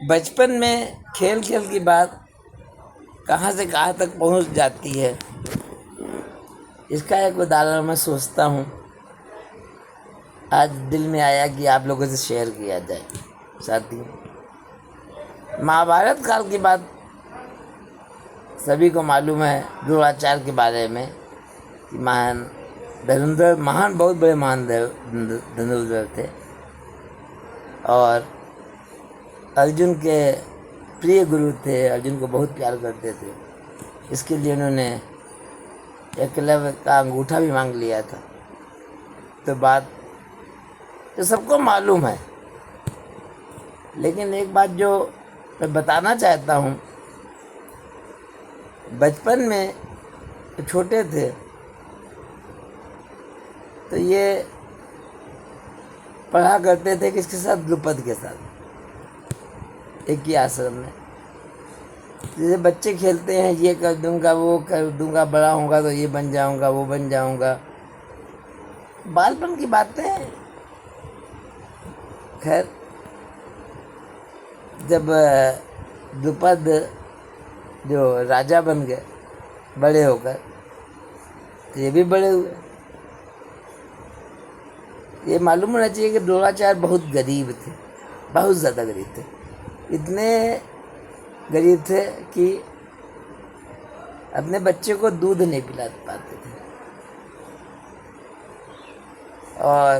بچپن میں کھیل کھیل کی بات کہاں سے کہاں تک پہنچ جاتی ہے، اس کا ایک اداہرن میں سوچتا ہوں، آج دل میں آیا کہ آپ لوگوں سے شیئر کیا جائے۔ ساتھیوں، مہابھارت کال کی بات سبھی کو معلوم ہے، دروناچار کے بارے میں کہ بہت بڑے مہان دھنوردھر تھے اور ارجن کے پریہ گرو تھے، ارجن کو بہت پیار کرتے تھے، اس کے لیے انہوں نے ایکلویہ کا انگوٹھا بھی مانگ لیا تھا۔ تو بات تو سب کو معلوم ہے، لیکن ایک بات جو میں بتانا چاہتا ہوں، بچپن میں چھوٹے تھے تو یہ پڑھا کرتے تھے کس کے ساتھ؟ دروپد کے ساتھ، ایک ہی آشرم میں۔ جیسے بچے کھیلتے ہیں، یہ کر دوں گا، وہ کر دوں گا، بڑا ہوں گا تو یہ بن جاؤں گا، وہ بن جاؤں گا، بال پن کی باتیں ہیں۔ خیر، جب دروپد جو راجا بن گئے بڑے ہو کر، تو یہ بھی بڑے ہوئے۔ یہ معلوم ہونا چاہیے کہ دروناچار بہت غریب تھے، بہت زیادہ غریب تھے، اتنے غریب تھے کہ اپنے بچے کو دودھ نہیں پلا پاتے تھے، اور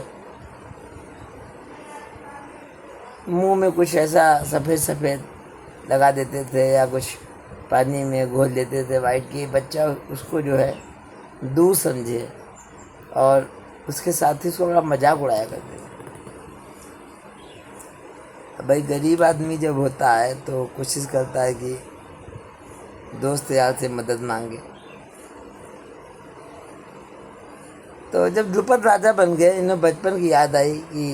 منہ میں کچھ ایسا سفید سفید لگا دیتے تھے یا کچھ پانی میں گھول دیتے تھے وائٹ کی، بچہ اس کو جو ہے دودھ سمجھے، اور اس کے ساتھ ہی اس کو بڑا مذاق اڑایا کرتے تھے۔ بھائی غریب آدمی جب ہوتا ہے تو کوشش کرتا ہے کہ دوست یار سے مدد مانگے۔ تو جب دروپد راجا بن گئے، انہیں بچپن کی یاد آئی کہ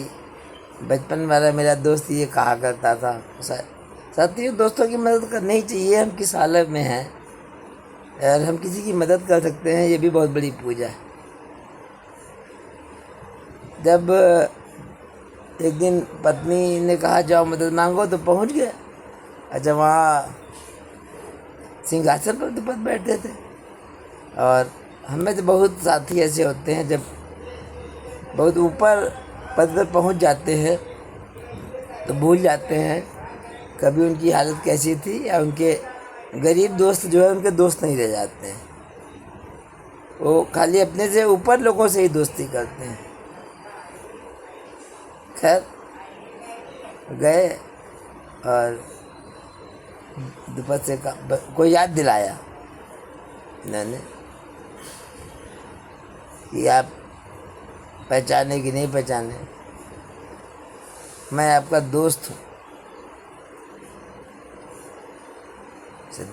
بچپن والا میرا دوست یہ کہا کرتا تھا۔ ساتھیوں، دوستوں کی مدد کرنی ہی چاہیے، ہم کس حالت میں ہیں اور ہم کسی کی مدد کر سکتے ہیں، یہ بھی بہت بڑی پوجا ہے۔ جب ایک دن پتنی نے کہا جاؤ مدد مانگو، تو پہنچ گئے۔ اچھا، وہاں سنگھاسن پر دروپد بیٹھے تھے، اور ہمیں تو بہت ساتھی ایسے ہوتے ہیں، جب بہت اوپر پد پر پہنچ جاتے ہیں تو بھول جاتے ہیں کبھی ان کی حالت کیسی تھی، یا ان کے غریب دوست جو ہے ان کے دوست نہیں رہ جاتے ہیں، وہ خالی اپنے سے اوپر لوگوں سے ہی دوستی کرتے ہیں۔ خیر، گئے اور دروپد سے کوئی یاد دلایا انہوں نے کہ آپ پہچانے کہ نہیں پہچانے، میں آپ کا دوست ہوں۔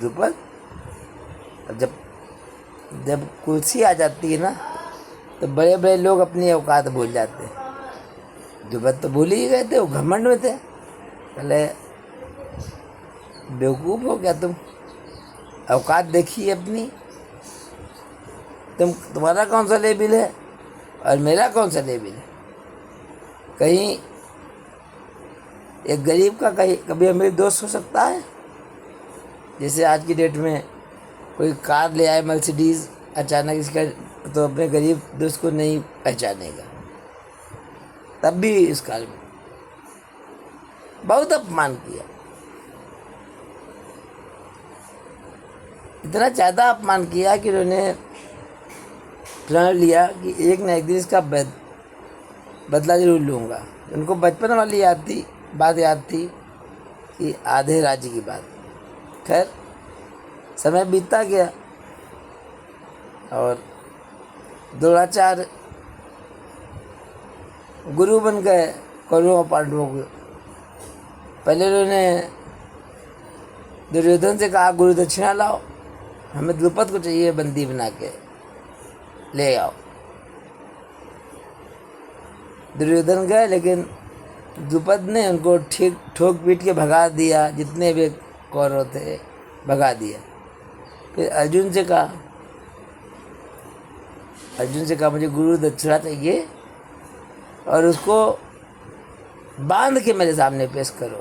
دروپد، جب کرسی آ جاتی ہے نا تو بڑے بڑے لوگ اپنی اوقات بھول جاتے ہیں۔ دروپد تو بھول ہی گئے تھے، وہ گھمنڈ میں تھے۔ پہلے بیوقوف ہو کیا تم؟ اوقات دیکھیے اپنی، تمہارا کون سا لیبل ہے اور میرا کون سا لیبل ہے؟ کہیں ایک غریب کا کبھی امیر دوست ہو سکتا ہے؟ جیسے آج کی ڈیٹ میں کوئی کار لے آئے مرسیڈیز اچانک، اس کا تو اپنے غریب دوست کو نہیں پہچانے گا۔ تب بھی اس کال میں بہت اپمان کیا، اتنا زیادہ اپمان کیا کہ انہوں نے پرن لیا کہ ایک نہ ایک دن اس کا بدلہ ضرور لوں گا۔ ان کو بچپن والی بات یاد تھی کہ آدھے راجی کی بات۔ خیر، سمے بیتتا گیا اور دروناچار گرو بن گئے کوروں پانڈووں کے۔ پہلے انہوں نے دریودھن سے کہا گرو دکشنا لاؤ، ہمیں دروپد کو چاہیے بندی بنا کے لے آؤ۔ دریودھن گئے، لیکن دروپد نے ان کو ٹھوک پیٹ کے بھگا دیا، جتنے بھی کورو تھے بھگا دیا۔ پھر ارجن سے کہا مجھے گرو دکشنا چاہیے، اور اس کو باندھ کے میرے سامنے پیش کرو۔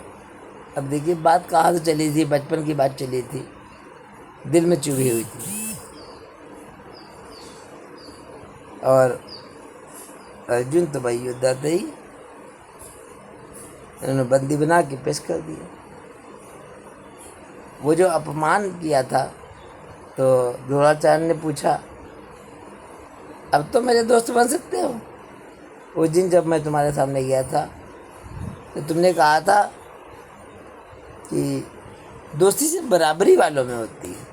اب دیکھیے بات کہاں سے چلی تھی، بچپن کی بات چلی تھی، دل میں چبھی ہوئی تھی، اور ارجن تو بھائی یودھا تھے ہی، انہوں نے بندی بنا کے پیش کر دیا۔ وہ جو اپمان کیا تھا تو دروଣାچاریہ نے پوچھا اب تو میرے دوست بن سکتے ہو؟ اس دن جب میں تمہارے سامنے گیا تھا تو تم نے کہا تھا کہ دوستی سے برابری والوں میں ہوتی ہے،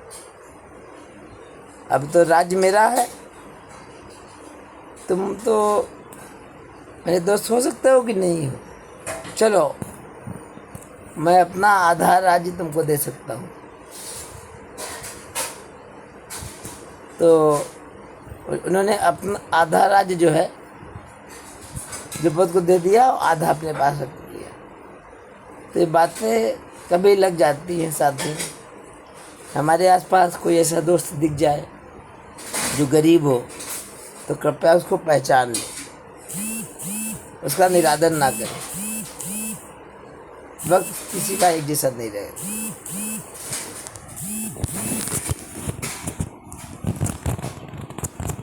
اب تو راج میرا ہے، تم تو میرے دوست ہو سکتے ہو کہ نہیں ہو، چلو میں اپنا آدھا راج تم کو دے سکتا ہوں۔ تو انہوں نے اپنا آدھا راج جو ہے دروپد کو دے دیا اور آدھا اپنے پاس رکھ لیا۔ تو یہ باتیں کبھی لگ جاتی ہیں ساتھی، ہمارے آس پاس کوئی ایسا دوست دکھ جائے جو غریب ہو تو کرپیا اس کو پہچان لے، اس کا نرادر نہ کرے، وقت کسی کا ایک جیسا نہیں رہے۔